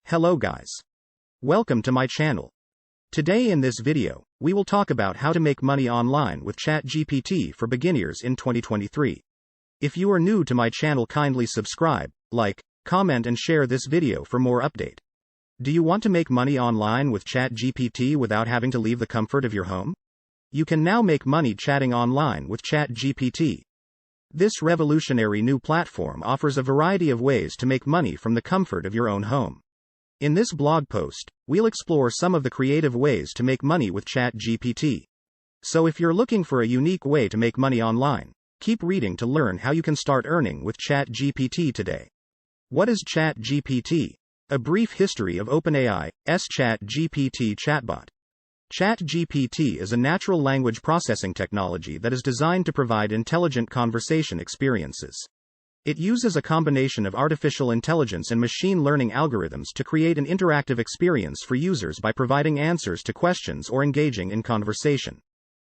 Hello guys. Welcome to my channel. Today in this video, we will talk about how to make money online with ChatGPT for beginners in 2023. If you are new to my channel, kindly subscribe, like, comment and share this video for more update. Do you want to make money online with ChatGPT without having to leave the comfort of your home? You can now make money chatting online with ChatGPT. This revolutionary new platform offers a variety of ways to make money from the comfort of your own home. In this blog post, we'll explore some of the creative ways to make money with ChatGPT. So if you're looking for a unique way to make money online, keep reading to learn how you can start earning with ChatGPT today. What is ChatGPT? A brief history of OpenAI's ChatGPT chatbot. ChatGPT is a natural language processing technology that is designed to provide intelligent conversation experiences. It uses a combination of artificial intelligence and machine learning algorithms to create an interactive experience for users by providing answers to questions or engaging in conversation.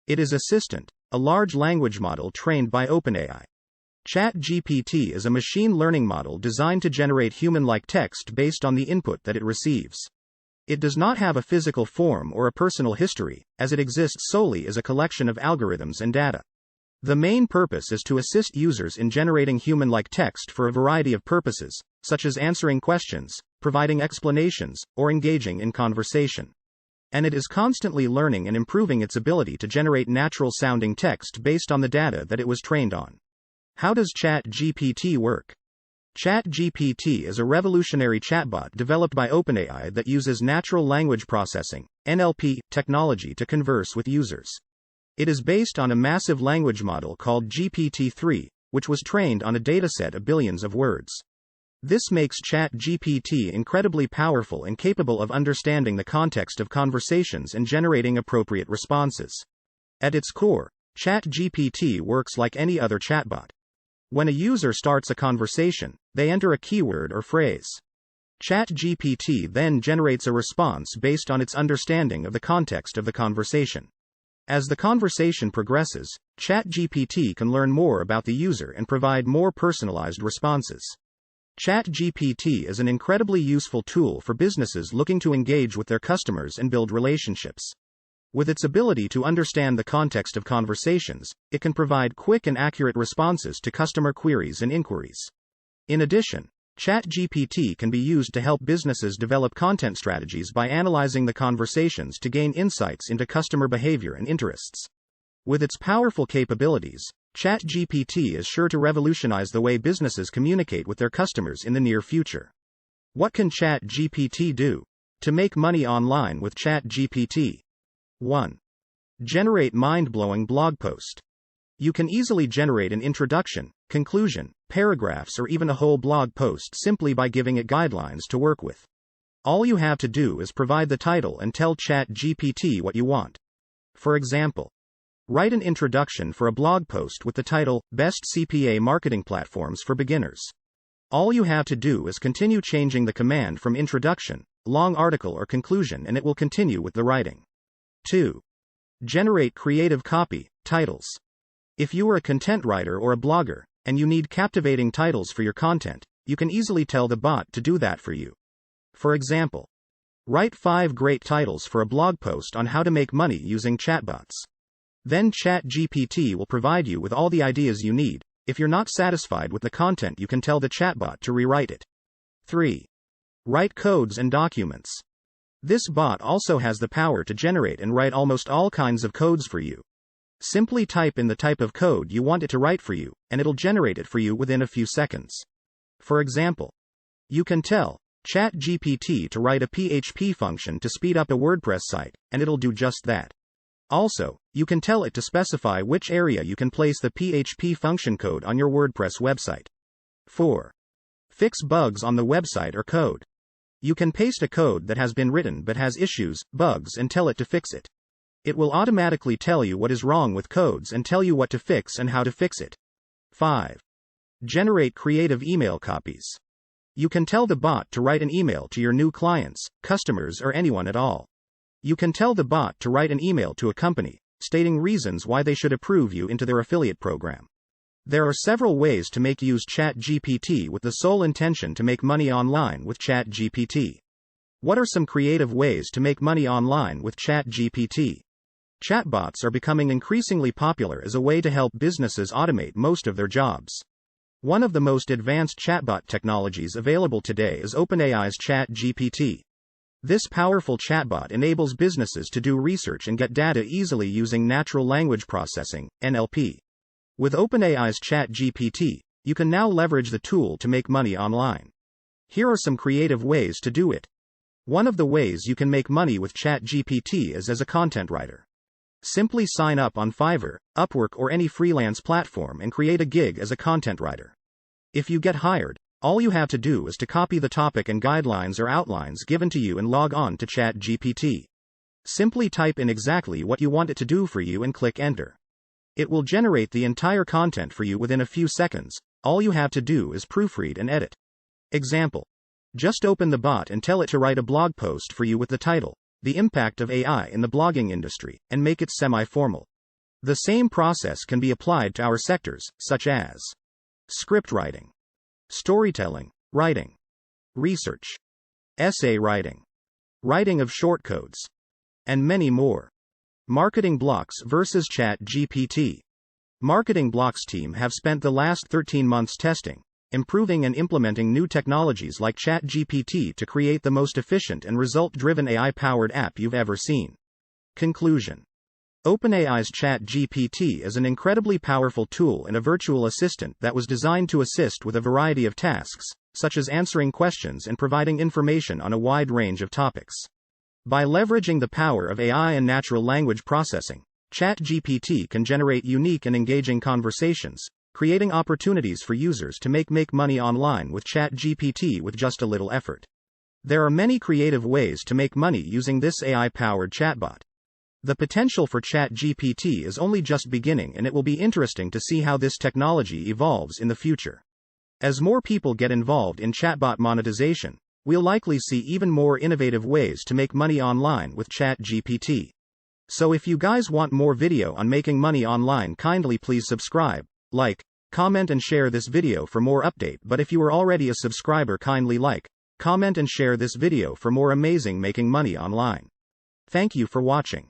It is Assistant, a large language model trained by OpenAI. ChatGPT is a machine learning model designed to generate human-like text based on the input that it receives. It does not have a physical form or a personal history, as it exists solely as a collection of algorithms and data. The main purpose is to assist users in generating human-like text for a variety of purposes, such as answering questions, providing explanations, or engaging in conversation. And it is constantly learning and improving its ability to generate natural-sounding text based on the data that it was trained on. How does ChatGPT work? ChatGPT is a revolutionary chatbot developed by OpenAI that uses natural language processing (NLP) technology to converse with users. It is based on a massive language model called GPT-3, which was trained on a dataset of billions of words. This makes ChatGPT incredibly powerful and capable of understanding the context of conversations and generating appropriate responses. At its core, ChatGPT works like any other chatbot. When a user starts a conversation, they enter a keyword or phrase. ChatGPT then generates a response based on its understanding of the context of the conversation. As the conversation progresses, ChatGPT can learn more about the user and provide more personalized responses. ChatGPT is an incredibly useful tool for businesses looking to engage with their customers and build relationships. With its ability to understand the context of conversations, it can provide quick and accurate responses to customer queries and inquiries. In addition, ChatGPT can be used to help businesses develop content strategies by analyzing the conversations to gain insights into customer behavior and interests. With its powerful capabilities, ChatGPT is sure to revolutionize the way businesses communicate with their customers in the near future. What can ChatGPT do? To make money online with ChatGPT. 1. Generate mind-blowing blog post. You can easily generate an introduction, conclusion, paragraphs or even a whole blog post simply by giving it guidelines to work with. All you have to do is provide the title and tell ChatGPT what you want. For example, write an introduction for a blog post with the title, Best CPA Marketing Platforms for Beginners. All you have to do is continue changing the command from introduction, long article or conclusion and it will continue with the writing. 2. Generate creative copy, titles. If you are a content writer or a blogger, and you need captivating titles for your content, you can easily tell the bot to do that for you. For example, write 5 great titles for a blog post on how to make money using chatbots. Then ChatGPT will provide you with all the ideas you need. If you're not satisfied with the content, you can tell the chatbot to rewrite it. 3. Write codes and documents. This bot also has the power to generate and write almost all kinds of codes for you. Simply type in the type of code you want it to write for you, and it'll generate it for you within a few seconds. For example, you can tell ChatGPT to write a PHP function to speed up a WordPress site, and it'll do just that. Also, you can tell it to specify which area you can place the PHP function code on your WordPress website. 4. Fix bugs on the website or code. You can paste a code that has been written but has issues, bugs, and tell it to fix it. It will automatically tell you what is wrong with codes and tell you what to fix and how to fix it. 5. Generate creative email copies. You can tell the bot to write an email to your new clients, customers, or anyone at all. You can tell the bot to write an email to a company, stating reasons why they should approve you into their affiliate program. There are several ways to use ChatGPT with the sole intention to make money online with ChatGPT. What are some creative ways to make money online with ChatGPT? Chatbots are becoming increasingly popular as a way to help businesses automate most of their jobs. One of the most advanced chatbot technologies available today is OpenAI's Chat GPT. This powerful chatbot enables businesses to do research and get data easily using natural language processing, NLP. With OpenAI's Chat GPT, you can now leverage the tool to make money online. Here are some creative ways to do it. One of the ways you can make money with ChatGPT is as a content writer. Simply sign up on Fiverr, Upwork, or any freelance platform and create a gig as a content writer. If you get hired, all you have to do is to copy the topic and guidelines or outlines given to you and log on to ChatGPT. Simply type in exactly what you want it to do for you and click enter. It will generate the entire content for you within a few seconds. All you have to do is proofread and edit. Example. Just open the bot and tell it to write a blog post for you with the title, "The Impact of AI in the Blogging Industry," and make it semi-formal. The same process can be applied to our sectors, such as script writing, storytelling, writing, research, essay writing, writing of shortcodes, and many more. Marketing blocks versus ChatGPT. Marketing blocks team have spent the last 13 months testing, improving and implementing new technologies like ChatGPT to create the most efficient and result-driven AI-powered app you've ever seen. Conclusion. OpenAI's ChatGPT is an incredibly powerful tool and a virtual assistant that was designed to assist with a variety of tasks, such as answering questions and providing information on a wide range of topics. By leveraging the power of AI and natural language processing, ChatGPT can generate unique and engaging conversations, creating opportunities for users to make money online with ChatGPT with just a little effort. There are many creative ways to make money using this AI-powered chatbot. The potential for ChatGPT is only just beginning, and it will be interesting to see how this technology evolves in the future. As more people get involved in chatbot monetization, we'll likely see even more innovative ways to make money online with ChatGPT. So if you guys want more video on making money online, kindly please subscribe, like, comment and share this video for more update. But if you are already a subscriber, kindly like, comment and share this video for more amazing making money online. Thank you for watching.